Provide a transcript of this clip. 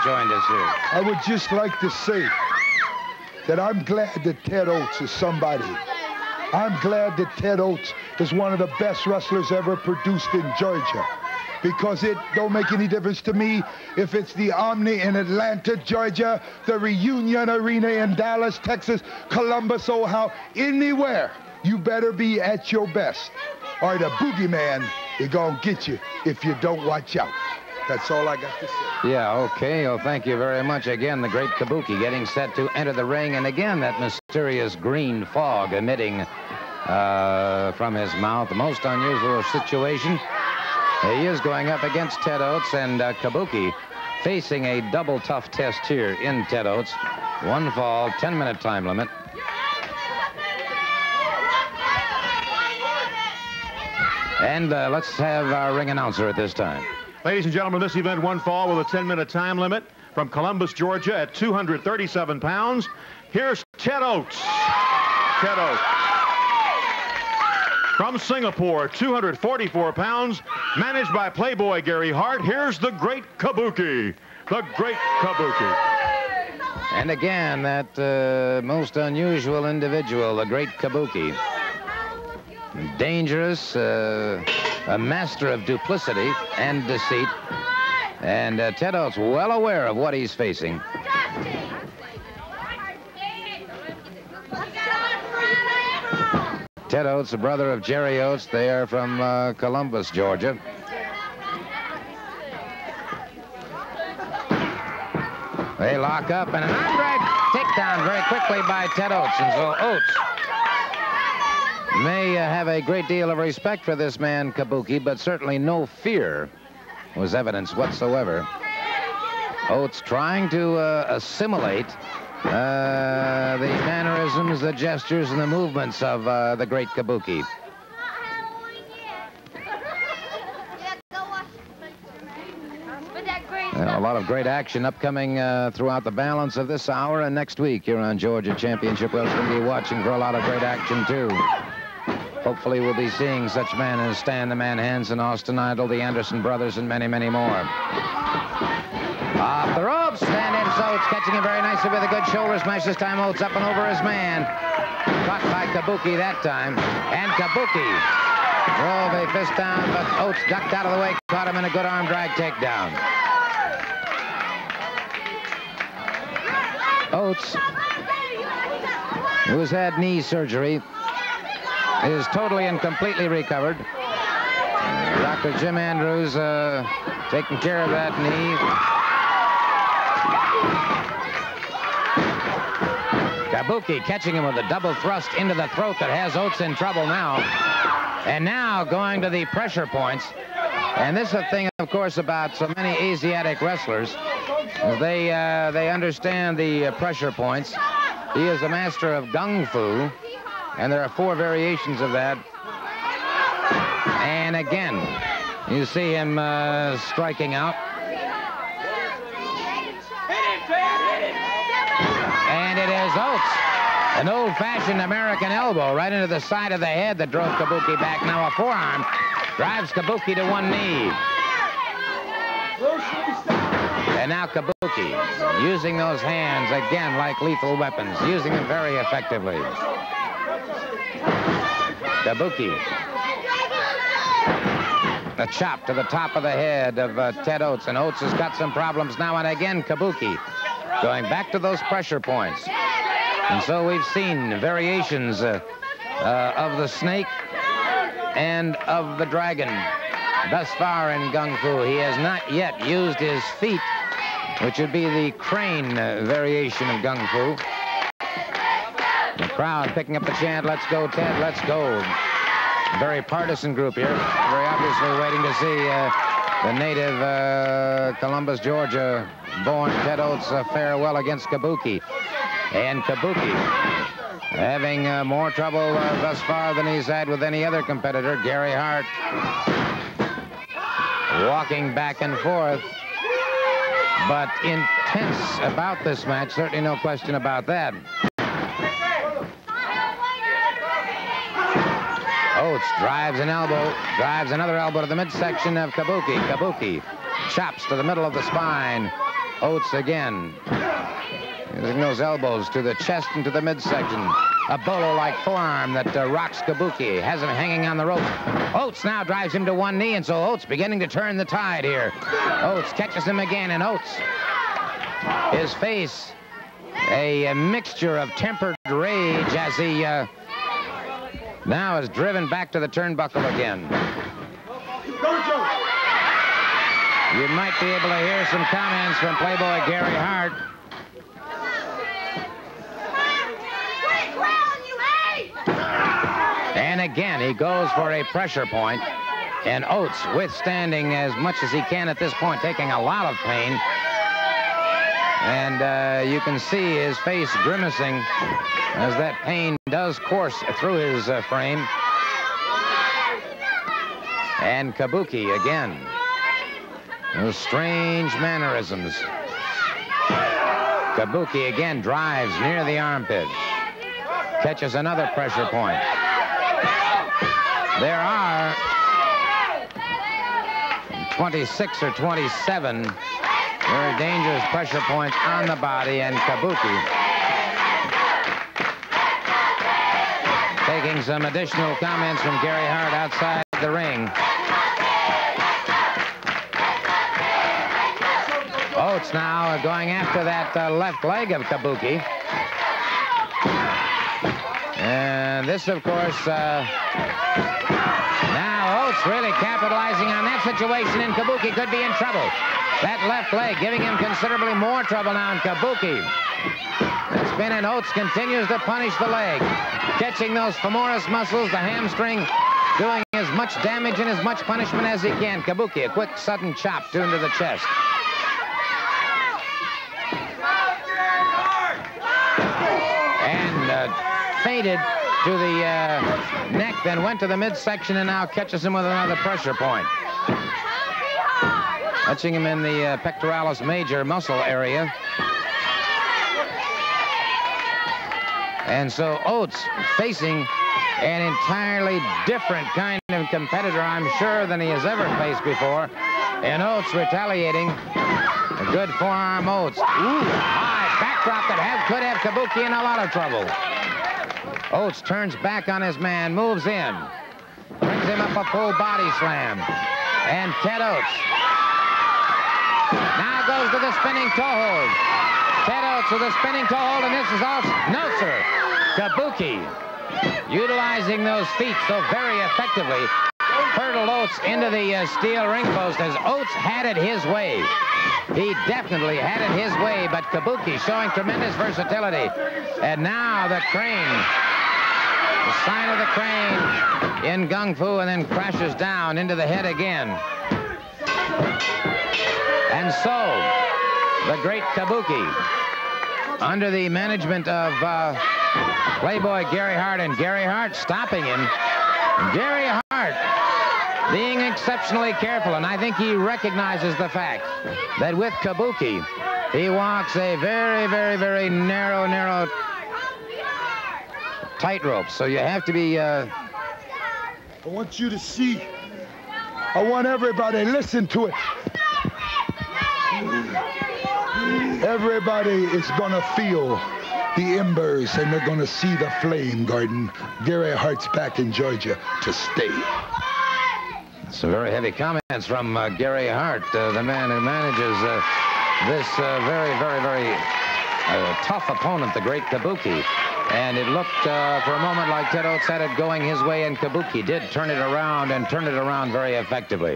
joined us here. I would just like to say that I'm glad that Ted Oats is somebody. I'm glad that Ted Oats is one of the best wrestlers ever produced in Georgia, because it don't make any difference to me if it's the Omni in Atlanta, Georgia, the Reunion Arena in Dallas, Texas, Columbus, Ohio, anywhere. You better be at your best, or the boogeyman is gonna get you if you don't watch out. That's all I got to say. Yeah, okay. Well, thank you very much. Again, the great Kabuki getting set to enter the ring. And again, that mysterious green fog emitting from his mouth. The most unusual situation. He is going up against Ted Oats, and Kabuki facing a double tough test here in Ted Oats. 1 fall, 10-minute time limit. And let's have our ring announcer at this time. Ladies and gentlemen, this event 1 fall with a 10-minute time limit from Columbus, Georgia at 237 pounds. Here's Ted Oats. Ted Oats. From Singapore, 244 pounds, managed by Playboy Gary Hart. Here's the great Kabuki. The great Kabuki. And again, that most unusual individual, the great Kabuki. Dangerous, a master of duplicity and deceit. And Ted Oats well aware of what he's facing. Ted Oats, the brother of Jerry Oats. They are from Columbus, Georgia. They lock up, and an arm drag takedown very quickly by Ted Oats. And so Oats may have a great deal of respect for this man, Kabuki, but certainly no fear was evidence whatsoever. Oats trying to assimilate the mannerisms, the gestures, and the movements of the great Kabuki. A lot of great action upcoming throughout the balance of this hour and next week here on Georgia Championship Wrestling. Be watching for a lot of great action, too. Hopefully we'll be seeing such men as Stan the Man Hansen, Austin Idol, the Anderson brothers, and many, many more. Off the ropes, stand-in Oats, catching him very nicely with a good shoulder smash. This time Oats up and over his man. Caught by Kabuki that time. And Kabuki drove a fist down, but Oats ducked out of the way, caught him in a good arm drag takedown. Oats, who's had knee surgery, is totally and completely recovered. Dr. Jim Andrews taking care of that knee. Kabuki catching him with a double thrust into the throat that has Oats in trouble now. And now going to the pressure points. And this is the thing, of course, about so many Asiatic wrestlers. They understand the pressure points. He is a master of Gung Fu. And there are 4 variations of that. And again, you see him striking out. And it is Oats. An old-fashioned American elbow right into the side of the head that drove Kabuki back. Now a forearm drives Kabuki to one knee. And now Kabuki using those hands again like lethal weapons, using them very effectively. Kabuki. A chop to the top of the head of Ted Oats, and Oats has got some problems now. And again, Kabuki going back to those pressure points. And so we've seen variations of the snake and of the dragon. Thus far in Gung Fu, he has not yet used his feet, which would be the crane variation of Gung Fu. The crowd picking up the chant, "Let's go, Ted, let's go." Very partisan group here. Very obviously waiting to see the native Columbus, Georgia born Ted Oats fare well against Kabuki. And Kabuki having more trouble thus far than he's had with any other competitor. Gary Hart walking back and forth, but intense about this match. Certainly no question about that. Oats drives an elbow, drives another elbow to the midsection of Kabuki. Kabuki chops to the middle of the spine. Oats again. Using those elbows to the chest and to the midsection. A bolo-like forearm that rocks Kabuki. Has him hanging on the rope. Oats now drives him to one knee, and so Oats beginning to turn the tide here. Oats catches him again, and Oats, his face, a mixture of tempered rage as he now is driven back to the turnbuckle again. You might be able to hear some comments from Playboy Gary Hart. And again, he goes for a pressure point, and Oats withstanding as much as he can at this point, taking a lot of pain. And you can see his face grimacing as that pain does course through his frame. And Kabuki again. Those strange mannerisms. Kabuki again drives near the armpit. Catches another pressure point. There are 26 or 27 very dangerous pressure points on the body, and Kabuki taking some additional comments from Gary Hart outside the ring. Oats now going after that left leg of Kabuki. And this, of course, now Oats really capitalizing on that situation, and Kabuki could be in trouble. That left leg giving him considerably more trouble now, and Kabuki. The spin, and Oats continues to punish the leg. Catching those femoris muscles, the hamstring, doing as much damage and as much punishment as he can. Kabuki, a quick, sudden chop tuned to the chest. And faded to the neck, then went to the midsection, and now catches him with another pressure point. Touching him in the pectoralis major muscle area. And so Oats facing an entirely different kind of competitor, I'm sure, than he has ever faced before. And Oats retaliating. A good forearm, Oats. Ooh, high backdrop that could have Kabuki in a lot of trouble. Oats turns back on his man, moves in. Brings him up a full body slam. And Ted Oats now goes to the spinning toe hold. Ted Oats with a spinning toe hold, and this is all. No, sir. Kabuki, utilizing those feet so very effectively, hurdled Oats into the steel ring post as Oats had it his way. He definitely had it his way, but Kabuki showing tremendous versatility. And now the crane. The sign of the crane in Gung Fu, and then crashes down into the head again. And so, the great Kabuki, under the management of Playboy Gary Hart, and Gary Hart stopping him. Gary Hart being exceptionally careful, and I think he recognizes the fact that with Kabuki, he walks a very, very, very narrow tightrope. So you have to be... I want you to see. I want everybody to listen to it. Everybody is going to feel the embers, and they're going to see the flame, Gordon. Gary Hart's back in Georgia to stay. Some very heavy comments from Gary Hart, the man who manages this very, very, very tough opponent, the great Kabuki. And it looked for a moment like Ted Oats had it going his way, and Kabuki did turn it around, and turned it around very effectively.